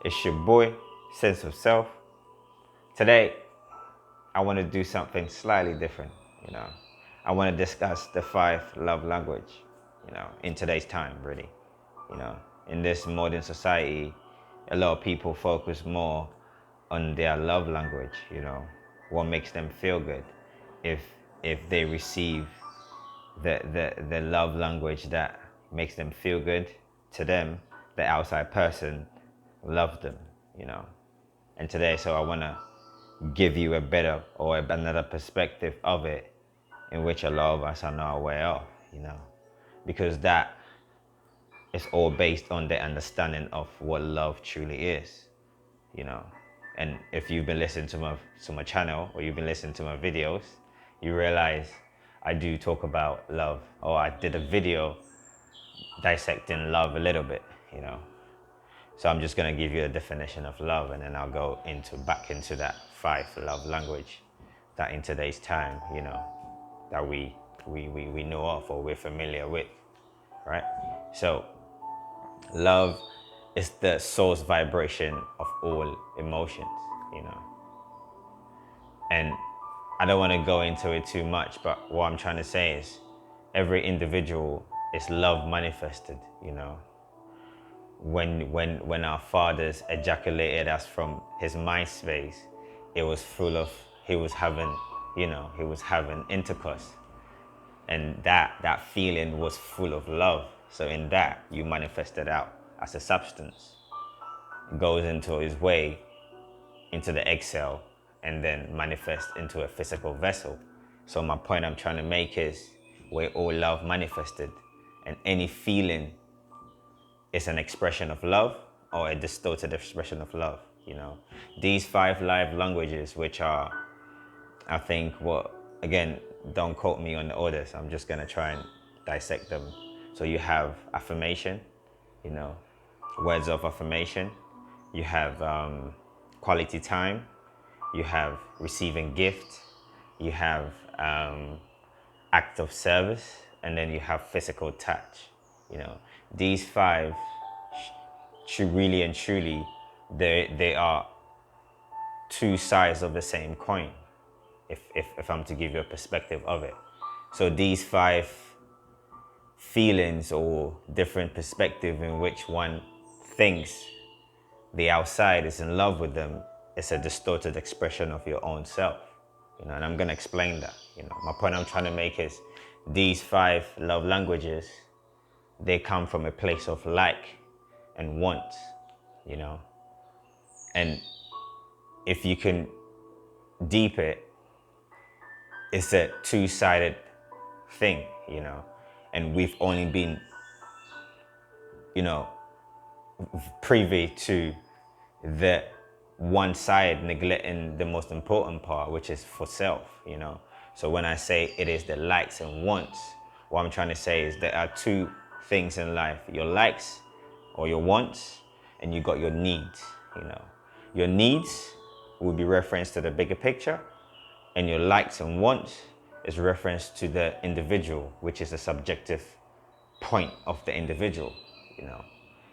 It's your boy, Sense of Self. Today, I want to do something slightly different. You know, I want to discuss the 5 love language. In today's time, really. You know, in this modern society, a lot of people focus more on their love language. What makes them feel good. If if they receive the love language that makes them feel good, to them, the outside person loves them. You know, and today, so I want to give you a better or another perspective of it, in which a lot of us are not aware of. Because that is all based on the understanding of what love truly is. you know. And if you've been listening to my channel, or you've been listening to my videos, you realize I do talk about love, or I did a video dissecting love a little bit. So I'm just gonna give you a definition of love, and then I'll go back into that 5 love language that in today's time, that we know of, or we're familiar with, right? So love is the source vibration of all emotions. And I don't want to go into it too much, but what I'm trying to say is every individual is love manifested. When our fathers ejaculated us from his mind space, it was full of, he was having intercourse. And that feeling was full of love. So in that, you manifested out as a substance. It goes into his way, into the egg cell, and then manifest into a physical vessel. So my point I'm trying to make is we're all love manifested, and any feeling is an expression of love, or a distorted expression of love. These 5 love languages, which are, I think, again, don't quote me on the orders, I'm just gonna try and dissect them. So you have affirmation, you know, words of affirmation. You have quality time. You have receiving gift. You have act of service, and then you have physical touch. These 5, really and truly, they are 2 sides of the same coin, if I'm to give you a perspective of it. So these 5 feelings, or different perspective in which one thinks the outside is in love with them, is a distorted expression of your own self. And I'm gonna explain that. My point I'm trying to make is these 5 love languages, they come from a place of like and want. And if you can deep it, it's a 2-sided thing. And we've only been, privy to the one side, neglecting the most important part, which is for self. So when I say it is the likes and wants, what I'm trying to say is there are 2 things in life: your likes or your wants, and you got your needs. Your needs will be reference to the bigger picture, and your likes and wants is reference to the individual, which is a subjective point of the individual.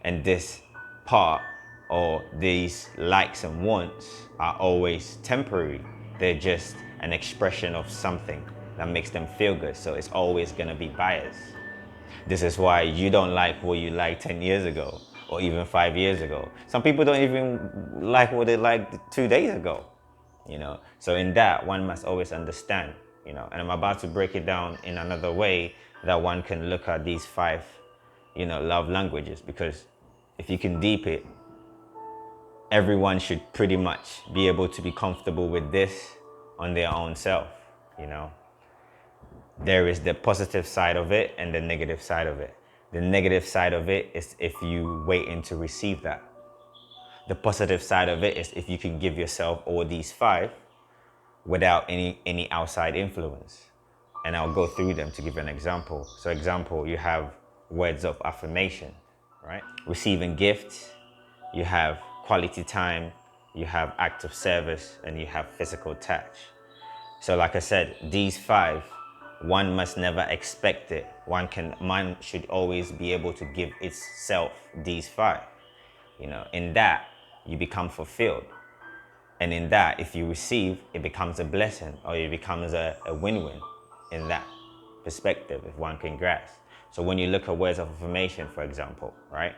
And this part, or these likes and wants, are always temporary. They're just an expression of something that makes them feel good. So it's always gonna be biased. This is why you don't like what you liked 10 years ago, or even 5 years ago. Some people don't even like what they liked 2 days ago. So in that, one must always understand. And I'm about to break it down in another way that one can look at these 5 love languages, because if you can deep it, everyone should pretty much be able to be comfortable with this on their own self. There is the positive side of it and the negative side of it. The negative side of it is if you waiting to receive that. The positive side of it is if you can give yourself all these 5 without any outside influence. And I'll go through them to give an example. So example, you have words of affirmation, right? Receiving gifts, you have quality time, you have act of service, and you have physical touch. So like I said, these 5, one must never expect it. One should always be able to give itself these 5. In that, you become fulfilled. And in that, if you receive, it becomes a blessing, or it becomes a win-win in that perspective, if one can grasp. So when you look at words of affirmation, for example, right?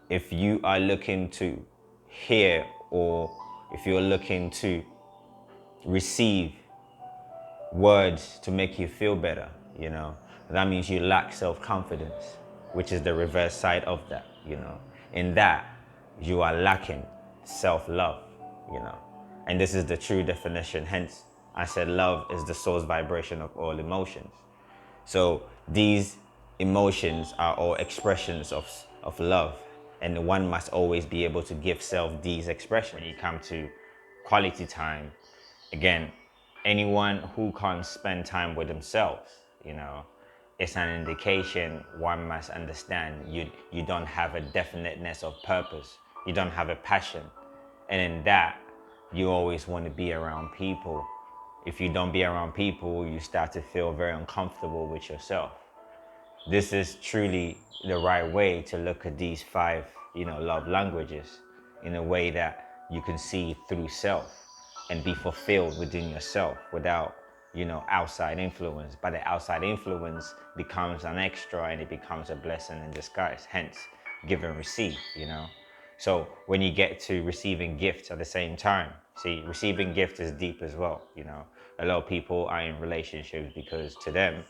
If you are looking to hear, or if you're looking to receive words to make you feel better, that means you lack self-confidence, which is the reverse side of that, In that, you are lacking self-love, And this is the true definition. Hence, I said love is the source vibration of all emotions. So these emotions are all expressions of love. And one must always be able to give self these expressions. When you come to quality time, again, anyone who can't spend time with themselves, it's an indication one must understand you don't have a definiteness of purpose. You don't have a passion. And in that, you always want to be around people. If you don't be around people, you start to feel very uncomfortable with yourself. This is truly the right way to look at these 5, love languages in a way that you can see through self and be fulfilled within yourself without, outside influence. But the outside influence becomes an extra, and it becomes a blessing in disguise. Hence, give and receive, So when you get to receiving gifts at the same time, see, receiving gifts is deep as well, A lot of people are in relationships because to them,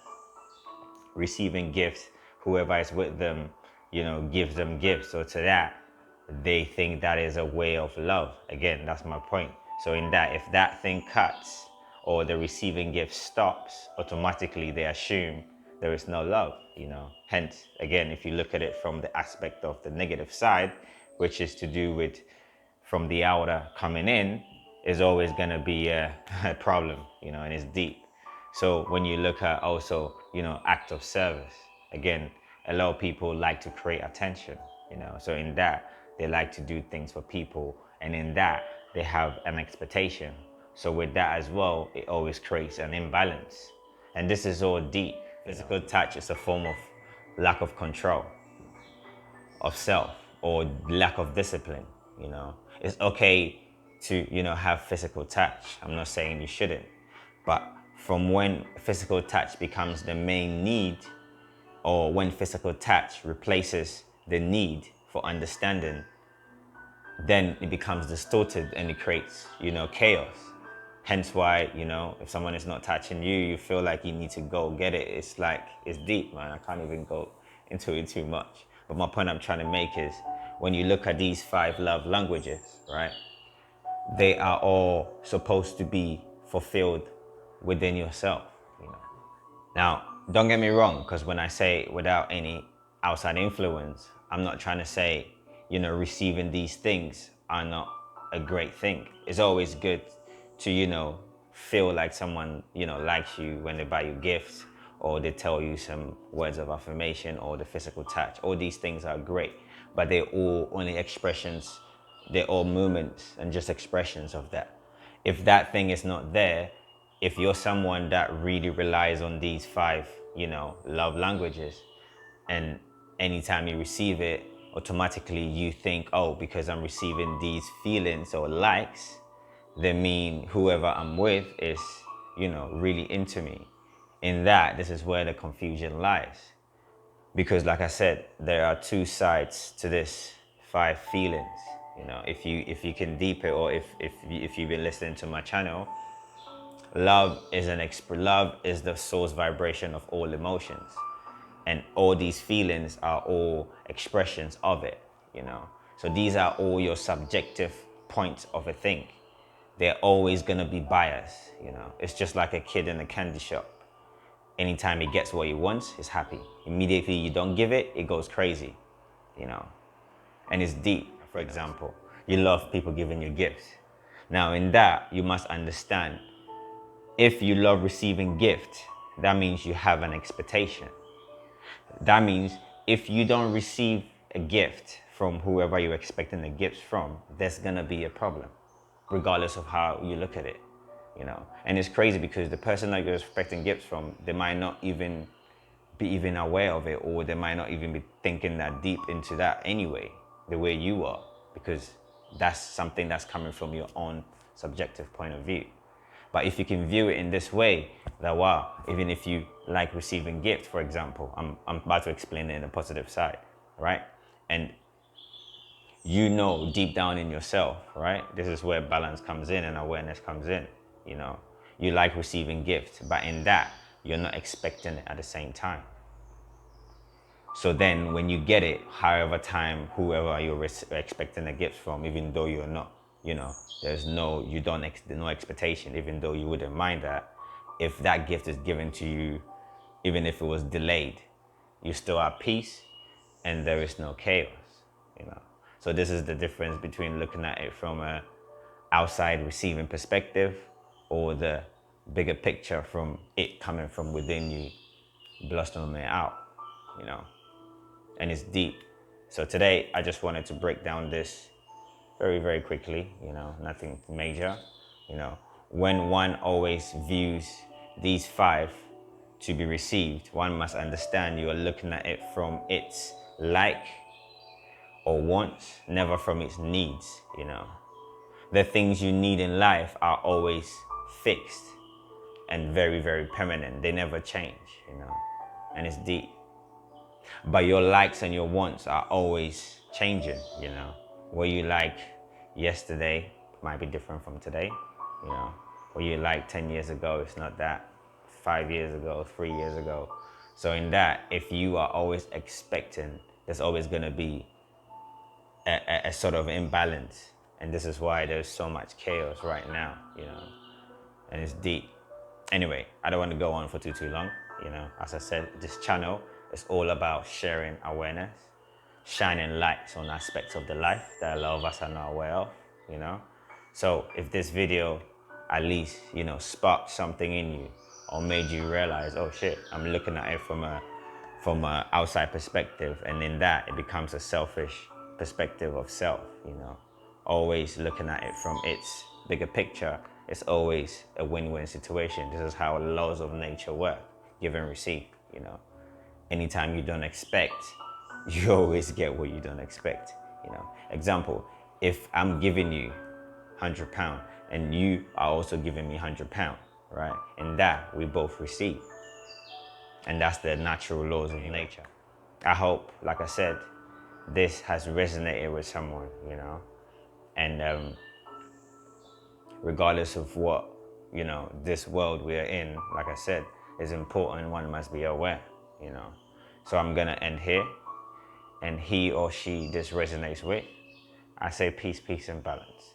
receiving gifts, whoever is with them, gives them gifts. So to that, they think that is a way of love. Again, that's my point. So in that, if that thing cuts or the receiving gift stops, automatically they assume there is no love, Hence, again, if you look at it from the aspect of the negative side, which is to do with from the outer coming in, is always going to be a problem, and it's deep. So when you look at also, act of service, again, a lot of people like to create attention, So in that, they like to do things for people. And in that, they have an expectation. So with that as well, it always creates an imbalance. And this is all deep. Physical touch is a form of lack of control of self or lack of discipline, It's okay to, have physical touch. I'm not saying you shouldn't. But from when physical touch becomes the main need, or when physical touch replaces the need for understanding, then it becomes distorted and it creates, chaos. Hence why, if someone is not touching you, you feel like you need to go get it. It's like, it's deep, man. I can't even go into it too much. But my point I'm trying to make is, when you look at these 5 love languages, right? They are all supposed to be fulfilled within yourself, Now, don't get me wrong, because when I say without any outside influence, I'm not trying to say, receiving these things are not a great thing. It's always good to, feel like someone, likes you when they buy you gifts, or they tell you some words of affirmation, or the physical touch. All these things are great, but they're all only expressions. They're all movements and just expressions of that. If that thing is not there, if you're someone that really relies on these 5, love languages, and anytime you receive it, automatically you think, oh, because I'm receiving these feelings or likes, they mean whoever I'm with is, really into me. In that, this is where the confusion lies. Because like I said, there are 2 sides to this 5 feelings. If you can deep it, or if you've been listening to my channel, love is the source vibration of all emotions, and all these feelings are all expressions of it. So these are all your subjective points of a thing. They're always gonna be biased. It's just like a kid in a candy shop. Anytime he gets what he wants, he's happy. Immediately you don't give it, it goes crazy, And it's deep. For example, you love people giving you gifts. Now in that, you must understand, if you love receiving gifts, that means you have an expectation. That means if you don't receive a gift from whoever you're expecting the gifts from, there's gonna be a problem, regardless of how you look at it. And it's crazy because the person that you're expecting gifts from, they might not even be aware of it, or they might not even be thinking that deep into that anyway, the way you are, because That's something that's coming from your own subjective point of view. But if you can view it in this way, that wow, even if you like receiving gifts, for example, I'm about to explain it in the positive side, right? And you know deep down in yourself, right? This is where balance comes in and awareness comes in, you know. You like receiving gifts, but in that, you're not expecting it at the same time. So then when you get it, however time, whoever you're expecting a gift from, even though you're not, you know, there's no, you don't, no expectation, even though you wouldn't mind that. If that gift is given to you, even if it was delayed, you still have peace and there is no chaos, you know. So this is the difference between looking at it from a outside receiving perspective or the bigger picture from it coming from within you, blossoming it out, you know. And it's deep. So today I just wanted to break down this very, very quickly, you know, nothing major, you know. When one always views these 5 to be received, one must understand you are looking at it from its like or wants, never from its needs, you know. The things you need in life are always fixed and very, very permanent. They never change, you know, and it's deep. But your likes and your wants are always changing, you know. What you like yesterday might be different from today, you know. What you like 10 years ago, it's not that 5 years ago, 3 years ago. So in that, if you are always expecting, there's always gonna be a sort of imbalance. And this is why there's so much chaos right now, you know, and it's deep. Anyway, I don't want to go on for too long, you know. As I said, this channel is all about sharing awareness, shining lights on aspects of the life that a lot of us are not aware of, you know. So if this video at least, you know, sparked something in you or made you realize, oh shit, I'm looking at it from a outside perspective, and in that it becomes a selfish perspective of self, you know, always looking at it from its bigger picture. It's always a win-win situation. This is how laws of nature work, give and receive, you know. Anytime you don't expect, you always get what you don't expect, you know. Example, if I'm giving you £100 and you are also giving me £100, right? In that, we both receive. And that's the natural laws of nature. I hope, like I said, this has resonated with someone, you know. And regardless of what, you know, this world we are in, like I said, is important. One must be aware, you know. So I'm gonna end here, and he or she this resonates with, I say peace, peace, and balance.